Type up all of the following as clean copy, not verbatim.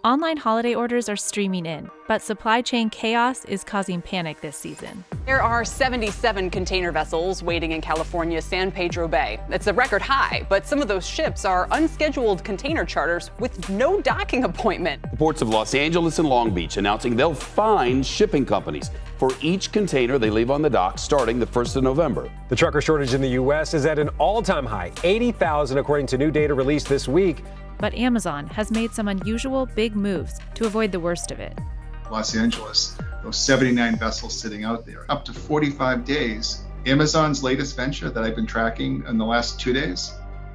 Online holiday orders are streaming in, but supply chain chaos is causing panic this season. There are 77 container vessels waiting in California's San Pedro Bay. It's a record high, but some of those ships are unscheduled container charters with no docking appointment. The ports of Los Angeles and Long Beach announcing they'll fine shipping companies for each container they leave on the dock starting the 1st of November. The trucker shortage in the U.S. is at an all-time high, 80,000 according to new data released this week. But Amazon has made some unusual big moves to avoid the worst of it. Los Angeles, those 79 vessels sitting out there, up to 45 days. Amazon's latest venture that I've been tracking in the last 2 days,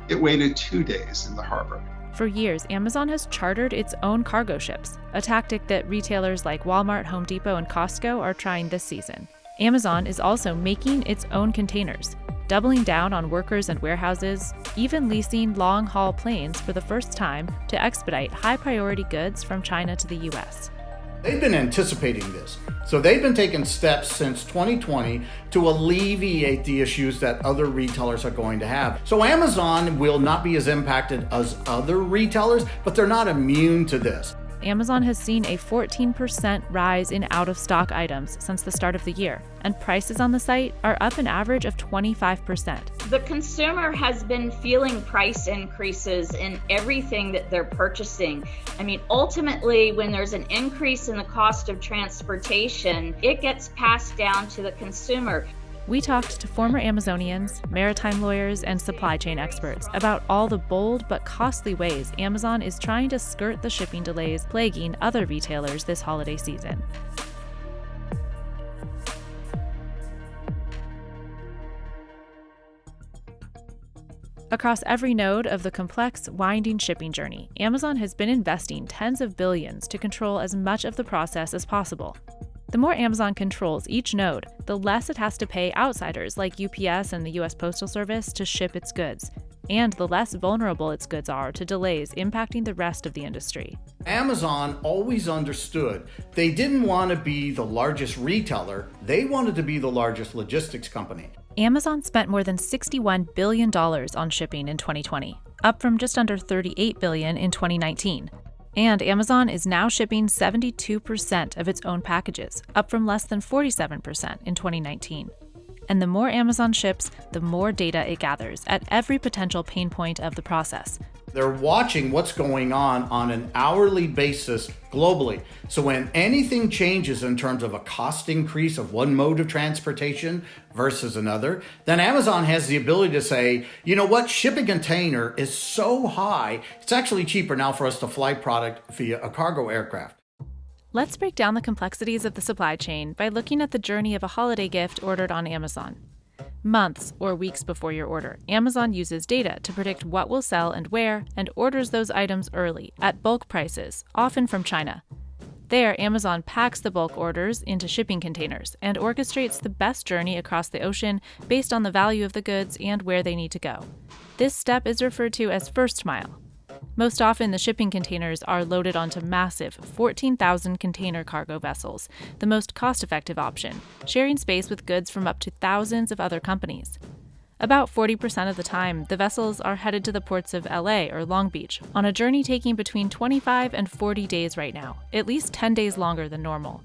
it waited 2 days in the harbor. For years, Amazon has chartered its own cargo ships, a tactic that retailers like Walmart, Home Depot, and Costco are trying this season. Amazon is also making its own containers, doubling down on workers and warehouses, even leasing long-haul planes for the first time to expedite high-priority goods from China to the U.S. They've been anticipating this. So they've been taking steps since 2020 to alleviate the issues that other retailers are going to have. So Amazon will not be as impacted as other retailers, but they're not immune to this. Amazon has seen a 14% rise in out-of-stock items since the start of the year, and prices on the site are up an average of 25%. The consumer has been feeling price increases in everything that they're purchasing. I mean, ultimately, when there's an increase in the cost of transportation, it gets passed down to the consumer. We talked to former Amazonians, maritime lawyers, and supply chain experts about all the bold but costly ways Amazon is trying to skirt the shipping delays plaguing other retailers this holiday season. Across every node of the complex, winding shipping journey, Amazon has been investing tens of billions to control as much of the process as possible. The more Amazon controls each node, the less it has to pay outsiders like UPS and the U.S. Postal Service to ship its goods, and the less vulnerable its goods are to delays impacting the rest of the industry. Amazon always understood they didn't want to be the largest retailer, they wanted to be the largest logistics company. Amazon spent more than $61 billion on shipping in 2020, up from just under $38 billion in 2019. And Amazon is now shipping 72% of its own packages, up from less than 47% in 2019. And the more Amazon ships, the more data it gathers at every potential pain point of the process. They're watching what's going on an hourly basis globally. So when anything changes in terms of a cost increase of one mode of transportation versus another, then Amazon has the ability to say, you know what, shipping container is so high, it's actually cheaper now for us to fly product via a cargo aircraft. Let's break down the complexities of the supply chain by looking at the journey of a holiday gift ordered on Amazon. Months or weeks before your order, Amazon uses data to predict what will sell and where, and orders those items early, at bulk prices, often from China. There, Amazon packs the bulk orders into shipping containers and orchestrates the best journey across the ocean based on the value of the goods and where they need to go. This step is referred to as first mile. Most often, the shipping containers are loaded onto massive 14,000 container cargo vessels, the most cost-effective option, sharing space with goods from up to thousands of other companies. About 40% of the time, the vessels are headed to the ports of LA or Long Beach, on a journey taking between 25 and 40 days right now, at least 10 days longer than normal.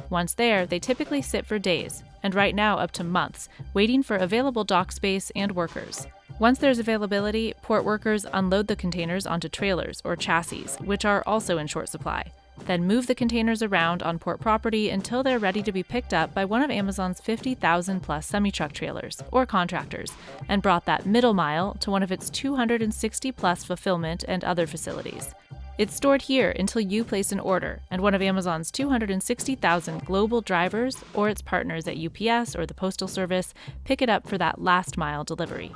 Once there, they typically sit for days, and right now up to months, waiting for available dock space and workers. Once there's availability, port workers unload the containers onto trailers or chassis, which are also in short supply, then move the containers around on port property until they're ready to be picked up by one of Amazon's 50,000-plus semi-truck trailers or contractors, and brought that middle mile to one of its 260-plus fulfillment and other facilities. It's stored here until you place an order, and one of Amazon's 260,000 global drivers or its partners at UPS or the Postal Service pick it up for that last-mile delivery.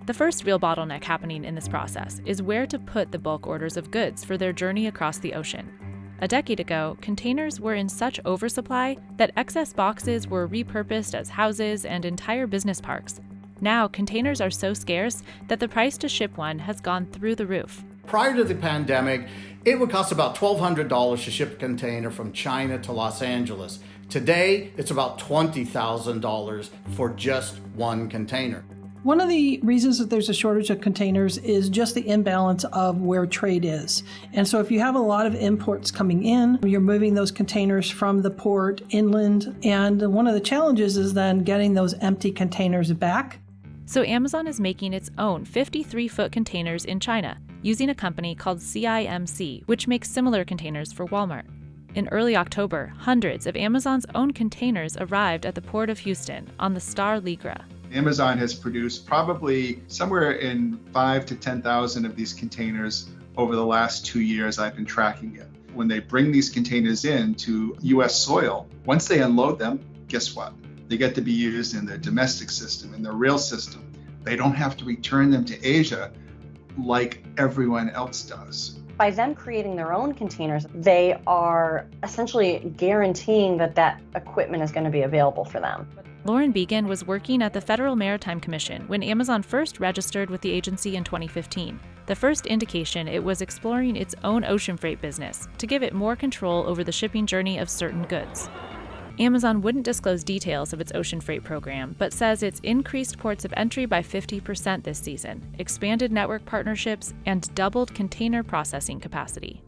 The first real bottleneck happening in this process is where to put the bulk orders of goods for their journey across the ocean. A decade ago, containers were in such oversupply that excess boxes were repurposed as houses and entire business parks. Now, containers are so scarce that the price to ship one has gone through the roof. Prior to the pandemic, it would cost about $1,200 to ship a container from China to Los Angeles. Today, it's about $20,000 for just one container. One of the reasons that there's a shortage of containers is just the imbalance of where trade is. And so if you have a lot of imports coming in, you're moving those containers from the port inland. And one of the challenges is then getting those empty containers back. So Amazon is making its own 53-foot containers in China, using a company called CIMC, which makes similar containers for Walmart. In early October, hundreds of Amazon's own containers arrived at the port of Houston on the Star Ligra. Amazon has produced probably somewhere in 5,000 to 10,000 of these containers over the last 2 years I've been tracking it. When they bring these containers in to U.S. soil, once they unload them, guess what? They get to be used in their domestic system, in their rail system. They don't have to return them to Asia like everyone else does. By them creating their own containers, they are essentially guaranteeing that that equipment is going to be available for them. Lauren Began was working at the Federal Maritime Commission when Amazon first registered with the agency in 2015. The first indication it was exploring its own ocean freight business to give it more control over the shipping journey of certain goods. Amazon wouldn't disclose details of its ocean freight program, but says it's increased ports of entry by 50% this season, expanded network partnerships, and doubled container processing capacity.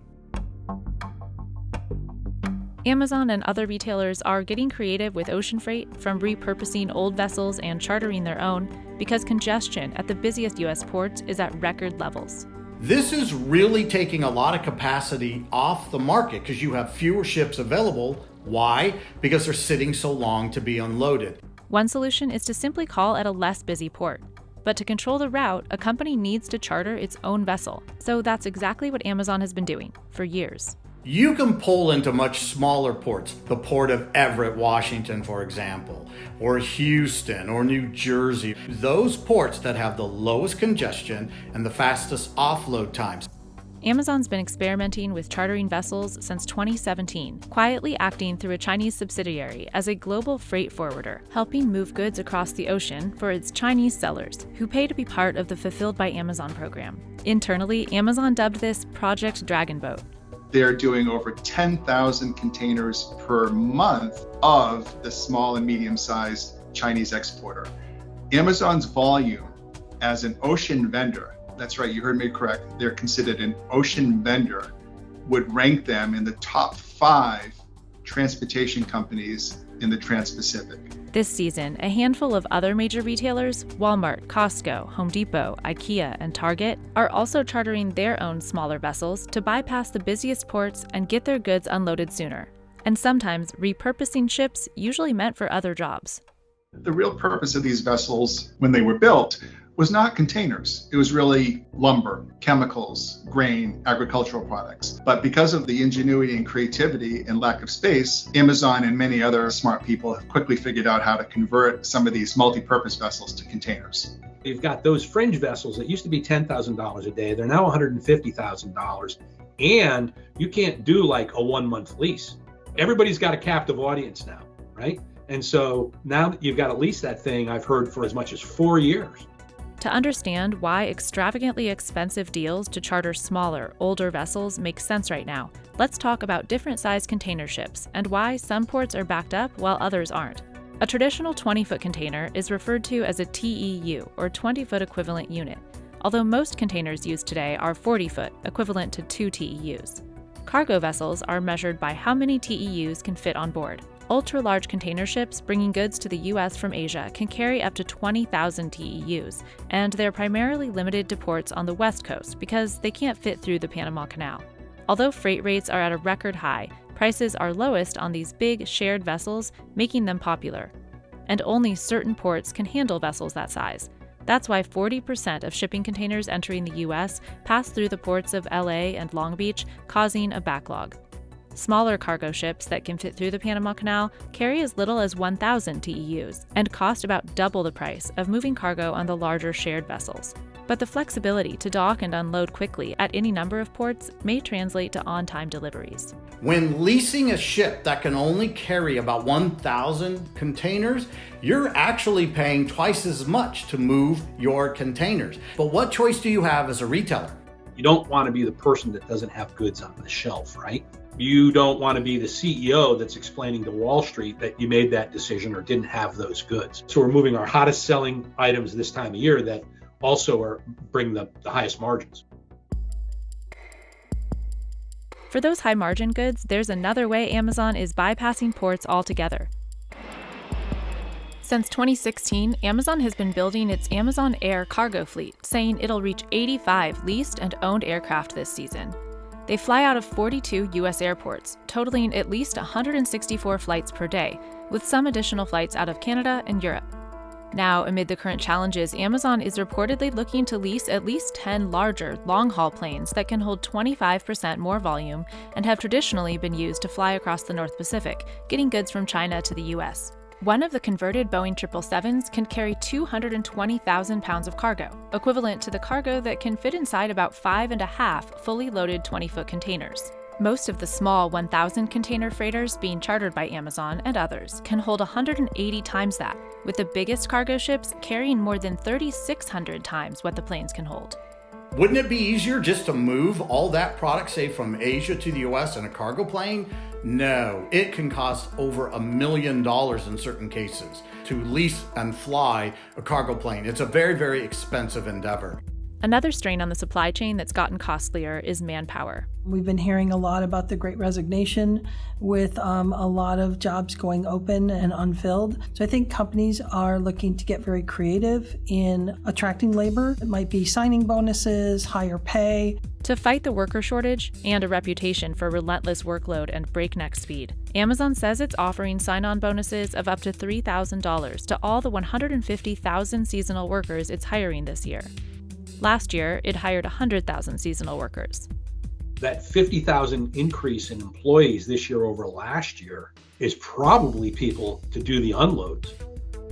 Amazon and other retailers are getting creative with ocean freight, from repurposing old vessels and chartering their own, because congestion at the busiest U.S. ports is at record levels. This is really taking a lot of capacity off the market because you have fewer ships available. Why? Because they're sitting so long to be unloaded. One solution is to simply call at a less busy port. But to control the route, a company needs to charter its own vessel. So that's exactly what Amazon has been doing for years. You can pull into much smaller ports, the port of Everett, Washington, for example, or Houston or New Jersey, those ports that have the lowest congestion and the fastest offload times. Amazon's been experimenting with chartering vessels since 2017, quietly acting through a Chinese subsidiary as a global freight forwarder, helping move goods across the ocean for its Chinese sellers, who pay to be part of the Fulfilled by Amazon program. Internally, Amazon dubbed this Project Dragon Boat. They're doing over 10,000 containers per month of the small and medium-sized Chinese exporter. Amazon's volume as an ocean vendor, that's right, you heard me correct, they're considered an ocean vendor, would rank them in the top 5 transportation companies in the Trans-Pacific. This season, a handful of other major retailers, Walmart, Costco, Home Depot, IKEA, and Target, are also chartering their own smaller vessels to bypass the busiest ports and get their goods unloaded sooner, and sometimes repurposing ships usually meant for other jobs. The real purpose of these vessels, when they were built, was not containers. It was really lumber, chemicals, grain, agricultural products. But because of the ingenuity and creativity and lack of space, Amazon and many other smart people have quickly figured out how to convert some of these multi-purpose vessels to containers. You've got those fringe vessels that used to be $10,000 a day. They're now $150,000. And you can't do like a 1-month lease. Everybody's got a captive audience now, right? And so now that you've got to lease that thing, I've heard, for as much as 4 years. To understand why extravagantly expensive deals to charter smaller, older vessels make sense right now, let's talk about different sized container ships and why some ports are backed up while others aren't. A traditional 20-foot container is referred to as a TEU, or 20-foot equivalent unit, although most containers used today are 40-foot, equivalent to 2 TEUs. Cargo vessels are measured by how many TEUs can fit on board. Ultra-large container ships bringing goods to the U.S. from Asia can carry up to 20,000 TEUs, and they're primarily limited to ports on the West Coast because they can't fit through the Panama Canal. Although freight rates are at a record high, prices are lowest on these big shared vessels, making them popular. And only certain ports can handle vessels that size. That's why 40% of shipping containers entering the U.S. pass through the ports of LA and Long Beach, causing a backlog. Smaller cargo ships that can fit through the Panama Canal carry as little as 1,000 TEUs and cost about double the price of moving cargo on the larger shared vessels. But the flexibility to dock and unload quickly at any number of ports may translate to on-time deliveries. When leasing a ship that can only carry about 1,000 containers, you're actually paying twice as much to move your containers. But what choice do you have as a retailer? You don't want to be the person that doesn't have goods on the shelf, right? You don't want to be the CEO that's explaining to Wall Street that you made that decision or didn't have those goods. So we're moving our hottest selling items this time of year that also bring the highest margins. For those high margin goods, there's another way Amazon is bypassing ports altogether. Since 2016, Amazon has been building its Amazon Air cargo fleet, saying it'll reach 85 leased and owned aircraft this season. They fly out of 42 U.S. airports, totaling at least 164 flights per day, with some additional flights out of Canada and Europe. Now, amid the current challenges, Amazon is reportedly looking to lease at least 10 larger, long-haul planes that can hold 25% more volume and have traditionally been used to fly across the North Pacific, getting goods from China to the U.S. One of the converted Boeing 777s can carry 220,000 pounds of cargo, equivalent to the cargo that can fit inside about 5.5 fully loaded 20-foot containers. Most of the small 1,000 container freighters being chartered by Amazon and others can hold 180 times that, with the biggest cargo ships carrying more than 3,600 times what the planes can hold. Wouldn't it be easier just to move all that product, say, from Asia to the US in a cargo plane? No, it can cost over $1 million in certain cases to lease and fly a cargo plane. It's a very, very expensive endeavor. Another strain on the supply chain that's gotten costlier is manpower. We've been hearing a lot about the Great Resignation with a lot of jobs going open and unfilled. So I think companies are looking to get very creative in attracting labor. It might be signing bonuses, higher pay. To fight the worker shortage and a reputation for relentless workload and breakneck speed, Amazon says it's offering sign-on bonuses of up to $3,000 to all the 150,000 seasonal workers it's hiring this year. Last year, it hired 100,000 seasonal workers. That 50,000 increase in employees this year over last year is probably people to do the unloads.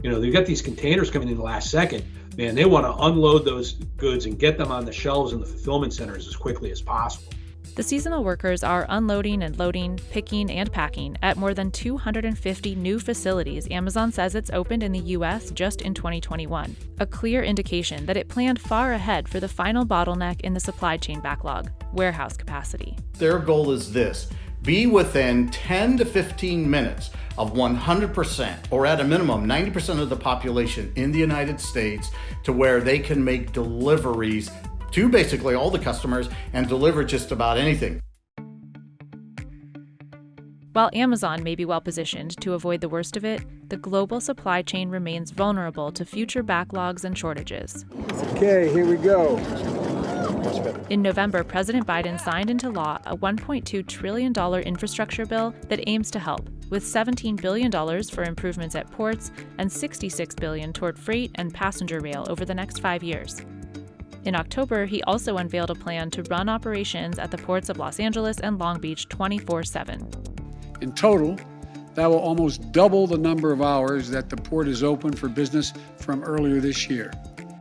You know, they've got these containers coming in the last second. Man, they want to unload those goods and get them on the shelves in the fulfillment centers as quickly as possible. The seasonal workers are unloading and loading, picking and packing at more than 250 new facilities Amazon says it's opened in the U.S. just in 2021, a clear indication that it planned far ahead for the final bottleneck in the supply chain backlog, warehouse capacity. Their goal is this: be within 10 to 15 minutes of 100%, or at a minimum 90% of the population in the United States, to where they can make deliveries to basically all the customers and deliver just about anything. While Amazon may be well positioned to avoid the worst of it, the global supply chain remains vulnerable to future backlogs and shortages. Okay, here we go. In November, President Biden signed into law a $1.2 trillion infrastructure bill that aims to help, with $17 billion for improvements at ports and $66 billion toward freight and passenger rail over the next 5 years. In October, he also unveiled a plan to run operations at the ports of Los Angeles and Long Beach 24/7. In total, that will almost double the number of hours that the port is open for business from earlier this year.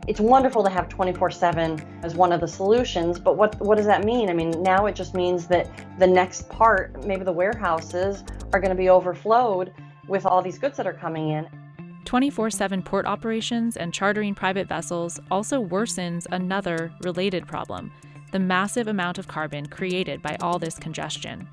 It's wonderful to have 24/7 as one of the solutions, but what does that mean? I mean, now it just means that the next part, maybe the warehouses, are going to be overflowed with all these goods that are coming in. 24/7 port operations and chartering private vessels also worsens another related problem: the massive amount of carbon created by all this congestion.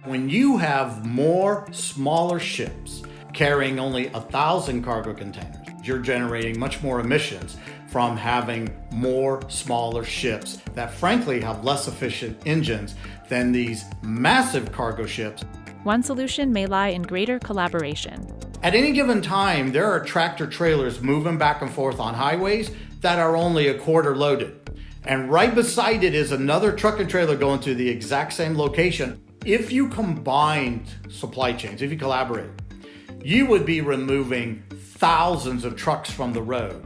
When you have more smaller ships carrying only 1,000 cargo containers, you're generating much more emissions from having more smaller ships that frankly have less efficient engines than these massive cargo ships. One solution may lie in greater collaboration. At any given time, there are tractor trailers moving back and forth on highways that are only a quarter loaded. And right beside it is another truck and trailer going to the exact same location. If you combined supply chains, if you collaborate, you would be removing thousands of trucks from the road.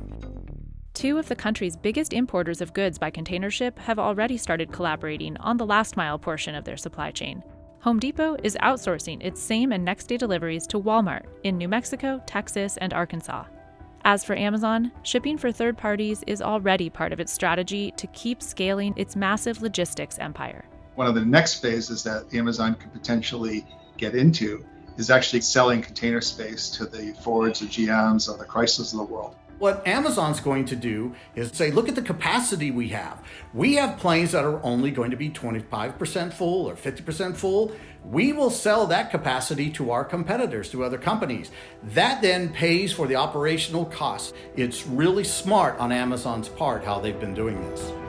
Two of the country's biggest importers of goods by container ship have already started collaborating on the last mile portion of their supply chain. Home Depot is outsourcing its same and next day deliveries to Walmart in New Mexico, Texas, and Arkansas. As for Amazon, shipping for third parties is already part of its strategy to keep scaling its massive logistics empire. One of the next phases that Amazon could potentially get into is actually selling container space to the Fords or GMs or the Chryslers of the world. What Amazon's going to do is say, look at the capacity we have. We have planes that are only going to be 25% full or 50% full. We will sell that capacity to our competitors, to other companies. That then pays for the operational costs. It's really smart on Amazon's part how they've been doing this.